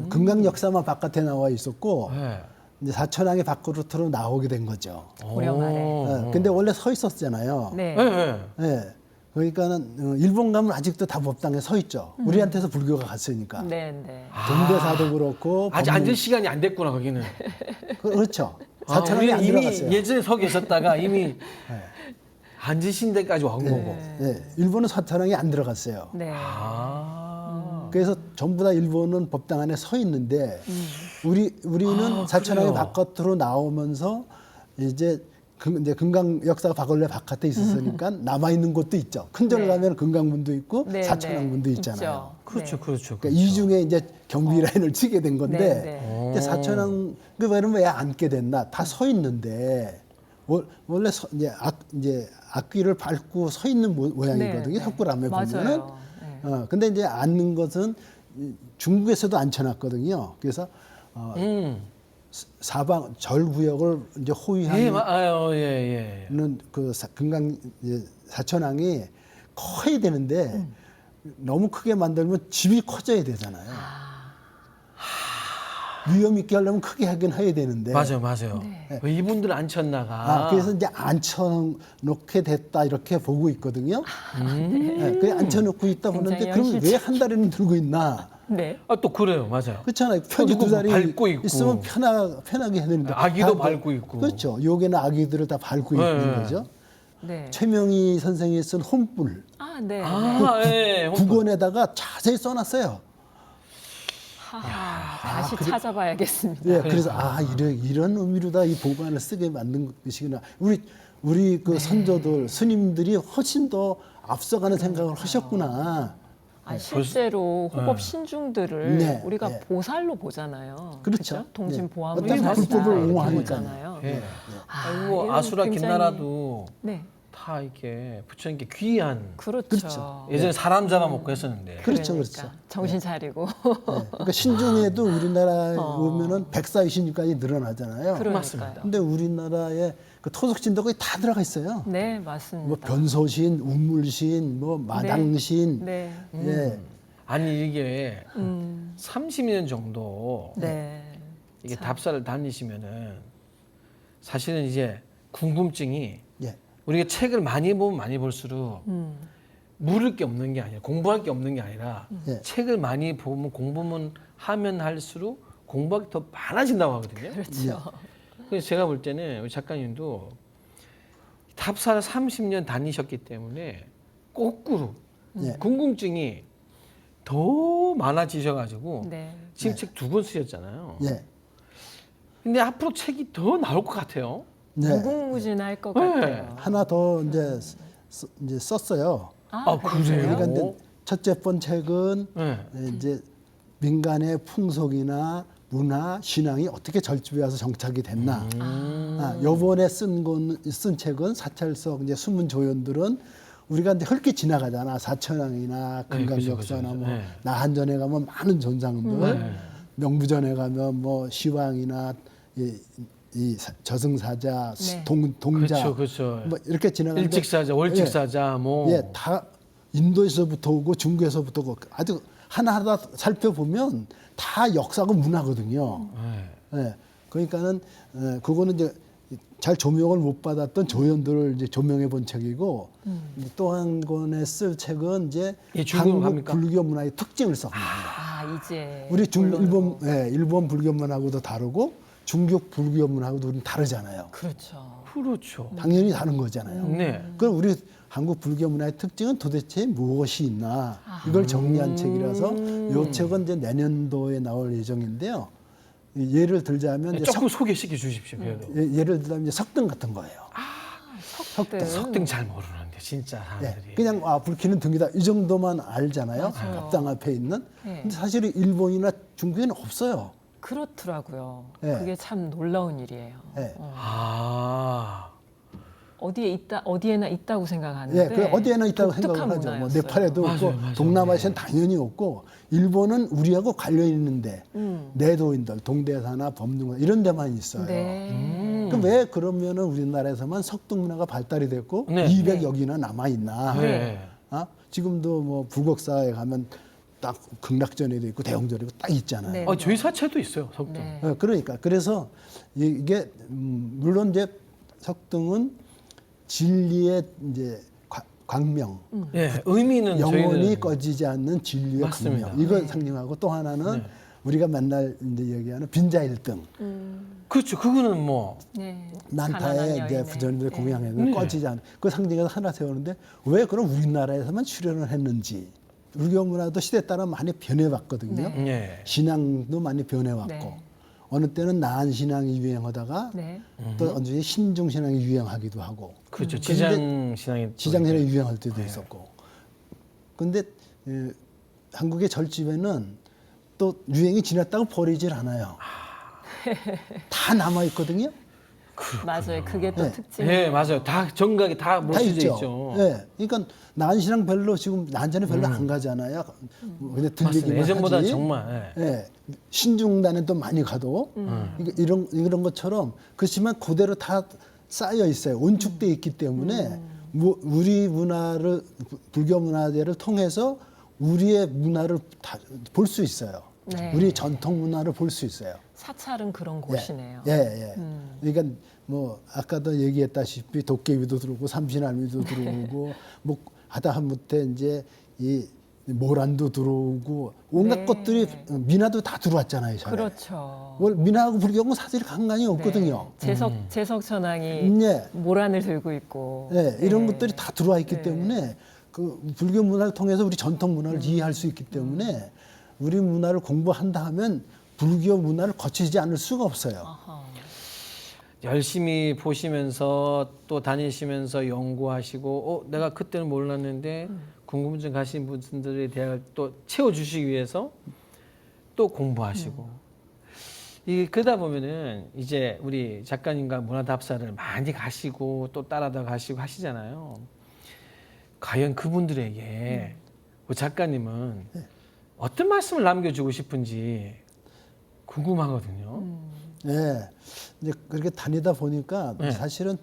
금강 역사만 바깥에 나와 있었고 예. 이제 사천왕이 밖으로 나오게 된 거죠. 고려 말에. 예, 근데 원래 서 있었잖아요. 네. 예, 예. 예. 그러니까는 일본 가면 아직도 다 법당에 서 있죠. 우리한테서 불교가 갔으니까. 네, 네. 동대사도 그렇고 아직 법문- 앉을 시간이 안 됐구나 거기는. 그렇죠. 아, 사천왕이 안 우리는 이미 들어갔어요. 예전에 서 계셨다가 이미 앉으신 데까지 온 거고. 예, 일본은 사천왕이 안 들어갔어요. 네. 아. 그래서 전부 다 일본은 법당 안에 서 있는데 우리는 사천왕이 그래요? 바깥으로 나오면서 이제 금강 역사가 원래 바깥에 있었으니까 남아 있는 곳도 있죠. 큰절 네. 가면 금강문도 있고 네, 사천왕문도 네. 있잖아요. 있죠. 그렇죠, 네. 그렇죠. 그러니까 이 중에 이제 경비 라인을 치게 된 건데 네, 네. 근데 사천왕 그러면 왜 앉게 됐나? 다 서 있는데 원래 이제 악귀를 밟고 서 있는 모양이거든요. 네, 석굴암에 보면은. 맞아요. 네. 근데 이제 앉는 것은 중국에서도 앉혀놨거든요. 그래서 사방 절 구역을 이제 예, 호위하는 아유, 예, 예. 그 금강 이제 사천왕이 커야 되는데 너무 크게 만들면 집이 커져야 되잖아요. 위험 있게 하려면 크게 하긴 해야 되는데. 맞아요, 맞아요. 네. 왜 이분들 앉혔나가. 그래서 이제 앉혀놓게 됐다 이렇게 보고 있거든요. 네, 그래 앉혀놓고 있다 보는데 굉장히 그럼 왜 한 다리는 들고 있나? 네. 아, 또 그래요, 맞아요. 그렇잖아요. 편지 그리고 두 다리 밟고 있고. 있으면 편하게 해야 되는데. 아기도 밟고 있고. 그렇죠. 여기는 아기들을 다 밟고 네. 있는 거죠. 네. 최명희 선생이 쓴 혼불 아, 네. 아, 예. 국원에다가 자세히 써놨어요. 다시 찾아봐야겠습니다. 예, 그래서 이런 의미로다 이 보관을 쓰게 만든 것이구나. 우리 그 선조들 스님들이 훨씬 더 앞서가는 생각을 하셨구나. 실제로 호법 신중들을 네, 우리가 네. 보살로 보잖아요. 그렇죠. 그죠? 동심 네. 보함을 어떤 하시다 불법을 이렇게 옹호하니까요. 보잖아요. 예. 아, 아이고, 이런 아수라 굉장히- 김나라도 네. 다 이렇게 부처님께 귀한 그렇죠. 그렇죠. 예전에 사람 잡아먹고 했었는데 그렇죠, 그러니까 그렇죠. 정신 차리고. 네. 그러니까 신중에도 우리나라에 오면은 140까지 늘어나잖아요. 그러니까요. 맞습니다. 근데 우리나라에 그 토속신도 거의 다 들어가 있어요. 네, 맞습니다. 뭐 변소신, 우물신, 뭐 마당신, 네. 예, 아니 이게 음. 30년 정도 네. 이게 답사를 다니시면은 사실은 이제 궁금증이 예, 우리가 책을 많이 보면 많이 볼수록 물을 게 없는 게 아니라 공부할 게 없는 게 아니라 예. 책을 많이 보면 공부만 하면 할수록 공부할 게 더 많아진다고 하거든요. 그렇죠. 그래서 제가 볼 때는 우리 작가님도 답사를 30년 다니셨기 때문에 거꾸로 예. 궁금증이 더 많아지셔가지고 네. 지금 책 2권 쓰셨잖아요. 예, 근데 앞으로 책이 더 나올 것 같아요. 네. 무궁무진할 것 네. 같아요. 하나 더 이제 썼어요. 아, 그래요? 그러니까 이제 첫째 번 책은 네. 이제 민간의 풍속이나 문화, 신앙이 어떻게 절집에 와서 정착이 됐나. 요번에 쓴 책은 사찰석 이제 숨은 조연들은 우리가 이제 헐게 지나가잖아. 사천왕이나 네, 금강역사나 그죠. 뭐 네. 나한전에 가면 많은 존상들, 네. 명부전에 가면 뭐 시왕이나 이 저승사자, 네. 동자, 그렇죠, 그렇죠. 뭐 이렇게 지나가는데 일찍사자, 월직사자, 뭐 예, 다 인도에서부터 오고 중국에서부터 오고 아주 하나하나 살펴보면 다 역사고 문화거든요. 네. 예, 그러니까는 그거는 이제 잘 조명을 못 받았던 조연들을 이제 조명해 본 책이고 또 한 권에 쓸 책은 이제 예, 중국으로 한국 갑니까? 불교 문화의 특징을 써. 이제 우리 본론으로. 일본 불교 문화하고도 다르고 중국 불교 문화하고도 우리는 다르잖아요. 그렇죠. 그렇죠. 당연히 다른 거잖아요. 네. 그럼 우리 한국 불교 문화의 특징은 도대체 무엇이 있나 이걸 정리한 책이라서 이 책은 이제 내년도에 나올 예정인데요. 예를 들자면 이제 조금 소개시켜 주십시오. 그래도 예를 들자면 이제 석등 같은 거예요. 석등. 석등 잘 모르는데 진짜 예, 사람들이. 그냥 불키는 등이다 이 정도만 알잖아요. 맞아요. 법당 앞에 있는. 네. 근데 사실 일본이나 중국에는 없어요. 그렇더라고요. 네. 그게 참 놀라운 일이에요. 네. 아. 어디에나 있다고 생각하는데. 예, 그 어디에나 있다고 독특한 생각을 하죠. 뭐 문화였어요. 네팔에도 맞아요, 없고 맞아요. 동남아시아는 당연히 없고 일본은 우리하고 관련 있는데 내도인들, 동대사나 범둥어 이런 데만 있어요. 네. 그럼 왜 그러면은 우리나라에서만 석등 문화가 발달이 됐고 네. 200여기나 남아 있나? 네. 지금도 뭐 부곡사에 가면 딱 극락전에도 있고 대웅전에도 딱 있잖아요. 네. 저희 사채도 있어요. 석등. 네. 그러니까 그래서 이게 물론 이제 석등은 진리의 이제 광명, 예, 의미는 영원히 저희는- 꺼지지 않는 진리의 맞습니다. 광명 이걸 상징하고 또 하나는 네. 우리가 맨날 이제 얘기하는 빈자일등 그렇죠. 그거는 뭐 네. 난타에 가난한 이제 여인의. 부처님들 네. 공양에는 네. 꺼지지 않는 그 상징해서 하나 세우는데 왜 그럼 우리나라에서만 출연을 했는지 불교 문화도 시대에 따라 많이 변해왔거든요. 네. 예. 신앙도 많이 변해왔고 네. 어느 때는 나한 신앙이 유행하다가 네. 또 언제 신중 신앙이 유행하기도 하고 그렇죠. 근데 지장 신앙이 또 지장 신앙이 이렇게- 유행할 때도 네. 있었고 근데 한국의 절집에는 또 유행이 지났다고 버리질 않아요. 다 남아 있거든요. 맞아요. 그게 또 네. 특징. 예, 맞아요. 다 정각이 다 다 모셔져 있죠. 있죠. 네. 그러니까 난신랑 별로 지금 난전에 별로 안 가잖아요. 근데 맞습니다. 들리기만 예전보다 하지. 정말. 예. 예. 신중단에 또 많이 가도 그러니까 이런 것처럼 그렇지만 그대로 다 쌓여 있어요. 온축돼 있기 때문에 우리 문화를 불교 문화재를 통해서 우리의 문화를 볼 수 있어요. 네. 우리 전통 문화를 볼 수 있어요. 사찰은 그런 곳이네요. 예, 예. 그러니까 뭐 아까도 얘기했다시피 도깨비도 들어오고 삼신할미도 들어오고 뭐 하다못해 이제 이 모란도 들어오고 온갖 네. 것들이 민화도 다 들어왔잖아요. 전에. 그렇죠. 뭘 민화하고 불교하고 사실 상관이 없거든요. 네. 재석 천왕이 예. 모란을 들고 있고. 네, 이런 네. 것들이 다 들어와 있기 네. 때문에 그 불교 문화를 통해서 우리 전통 문화를 이해할 수 있기 때문에 우리 문화를 공부한다 하면 불교 문화를 거치지 않을 수가 없어요. 아하. 열심히 보시면서 또 다니시면서 연구하시고 내가 그때는 몰랐는데 궁금증 가신 분들의 대학을 또 채워주시기 위해서 또 공부하시고 이 그러다 보면은 이제 우리 작가님과 문화답사를 많이 가시고 또 따라다 가시고 하시잖아요. 과연 그분들에게 우리 작가님은 어떤 말씀을 남겨주고 싶은지 궁금하거든요. 네, 이제 그렇게 다니다 보니까 네. 사실은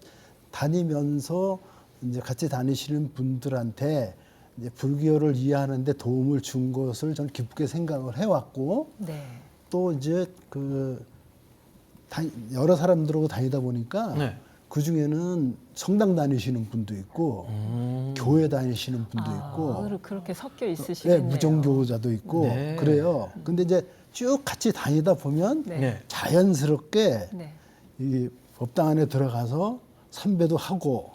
다니면서 이제 같이 다니시는 분들한테 이제 불교를 이해하는데 도움을 준 것을 저는 기쁘게 생각을 해왔고 네. 또 이제 여러 사람들하고 다니다 보니까 네. 그 중에는 성당 다니시는 분도 있고 교회 다니시는 분도 있고 그렇게 섞여 예, 있으시겠네요. 무정교자도 있고 네. 그래요. 근데 이제 쭉 같이 다니다 보면 네. 네. 자연스럽게 네. 이 법당 안에 들어가서 선배도 하고,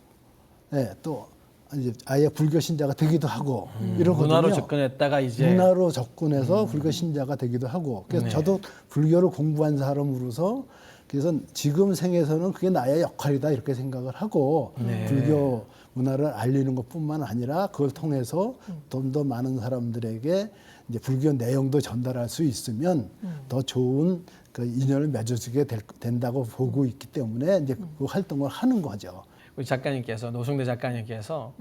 예, 또 이제 아예 불교 신자가 되기도 하고 이러거든요. 문화로 접근했다가 이제 문화로 접근해서 불교 신자가 되기도 하고. 그래서 네. 저도 불교를 공부한 사람으로서 그래서 지금 생에서는 그게 나의 역할이다 이렇게 생각을 하고 네. 불교 문화를 알리는 것뿐만 아니라 그걸 통해서 좀 더 많은 사람들에게 이제 불교 내용도 전달할 수 있으면 더 좋은 그 인연을 맺어주게 된다고 보고 있기 때문에 이제 그 활동을 하는 거죠. 우리 작가님께서 노승대 작가님께서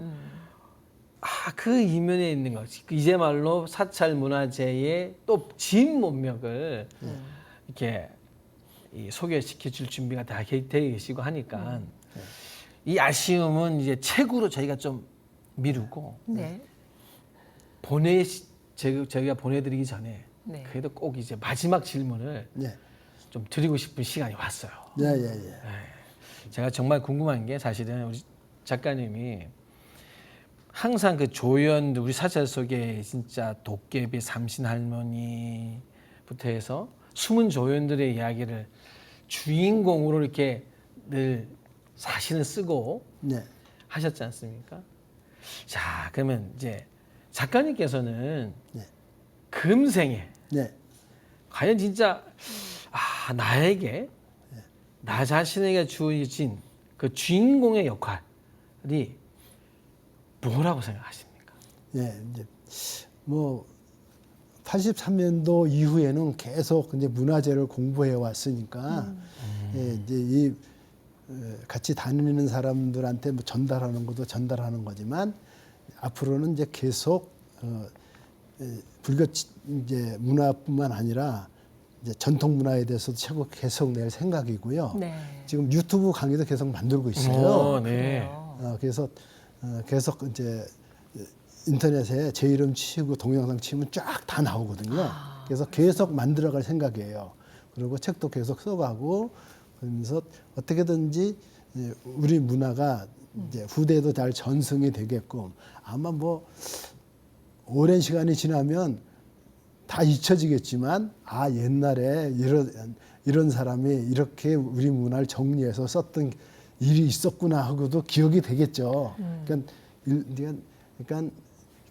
그 이면에 있는 것 이제 말로 사찰 문화재의 또 진 문맥을 이렇게 소개시켜 줄 준비가 다 되어 계시고 하니까 이 아쉬움은 이제 책으로 저희가 좀 미루고 네. 저희가 보내드리기 전에 네. 그래도 꼭 이제 마지막 질문을 예, 좀 드리고 싶은 시간이 왔어요. 예, 예, 예. 제가 정말 궁금한 게 사실은 우리 작가님이 항상 그 조연 우리 사찰 속에 진짜 도깨비 삼신 할머니부터 해서 숨은 조연들의 이야기를 주인공으로 이렇게 늘 사신을 쓰고 네, 하셨지 않습니까? 자, 그러면 이제 작가님께서는 네, 금생에 네. 과연 진짜 나에게 나 자신에게 주어진 그 주인공의 역할이 뭐라고 생각하십니까? 예, 이제 뭐 83년도 이후에는 계속 이제 문화재를 공부해 왔으니까 예, 이제 이 같이 다니는 사람들한테 뭐 전달하는 것도 전달하는 거지만 앞으로는 이제 계속 불교 이제 문화뿐만 아니라 이제 전통 문화에 대해서도 책을 계속 낼 생각이고요. 네. 지금 유튜브 강의도 계속 만들고 있어요. 네. 그래요. 그래서 계속 이제 인터넷에 제 이름 치고 동영상 치면 쫙 다 나오거든요. 그래서 계속 만들어갈 생각이에요. 그리고 책도 계속 써가고 그러면서 어떻게든지 우리 문화가 이제 후대에도 잘 전승이 되게끔 아마 뭐 오랜 시간이 지나면 다 잊혀지겠지만 옛날에 이런 사람이 이렇게 우리 문화를 정리해서 썼던 일이 있었구나 하고도 기억이 되겠죠. 그러니까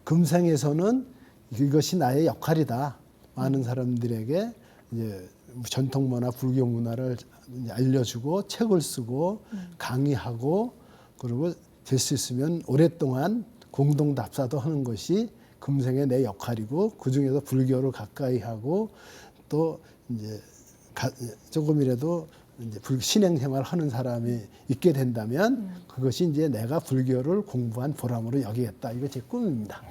금생에서는 이것이 나의 역할이다. 많은 사람들에게 이제 전통 문화, 불교 문화를 알려주고 책을 쓰고 강의하고 그리고 될 수 있으면 오랫동안 공동 답사도 하는 것이 금생의 내 역할이고 그 중에서 불교를 가까이 하고 또 이제 조금이라도 이제 신행 생활을 하는 사람이 있게 된다면 그것이 이제 내가 불교를 공부한 보람으로 여기겠다. 이거 제 꿈입니다.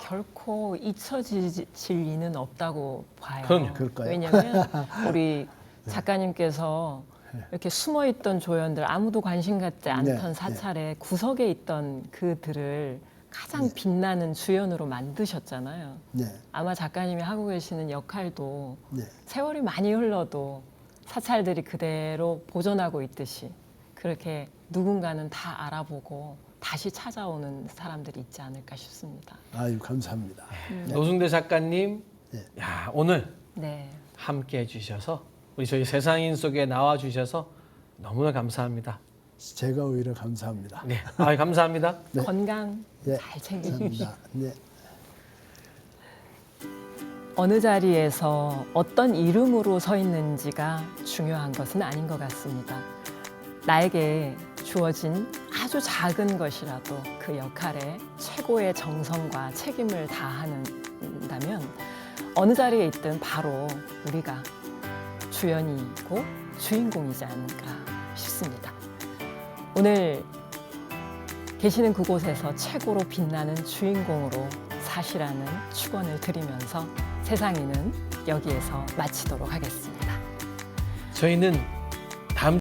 결코 잊혀질 리는 없다고 봐요. 그럼요. 그럴까요? 왜냐하면 우리 작가님께서 이렇게 숨어있던 조연들 아무도 관심 갖지 않던 네, 사찰의 구석에 있던 그들을 가장 빛나는 주연으로 만드셨잖아요. 네, 아마 작가님이 하고 계시는 역할도 네, 세월이 많이 흘러도 사찰들이 그대로 보존하고 있듯이 그렇게 누군가는 다 알아보고 다시 찾아오는 사람들이 있지 않을까 싶습니다. 아유 감사합니다. 노승대 작가님, 네. 야, 오늘 네. 함께 해주셔서 우리 저희 세상인 속에 나와 주셔서 너무나 감사합니다. 제가 오히려 감사합니다. 네, 감사합니다. 네. 건강 네, 잘 챙기십시오. 감사합니다. 네. 어느 자리에서 어떤 이름으로 서 있는지가 중요한 것은 아닌 것 같습니다. 나에게 주어진 아주 작은 것이라도 그 역할에 최고의 정성과 책임을 다한다면 어느 자리에 있든 바로 우리가 주연이고 주인공이지 않을까 싶습니다. 오늘 계시는 그곳에서 최고로 빛나는 주인공으로 사시라는 축원을 드리면서 세상에는 여기에서 마치도록 하겠습니다. 저희는 다음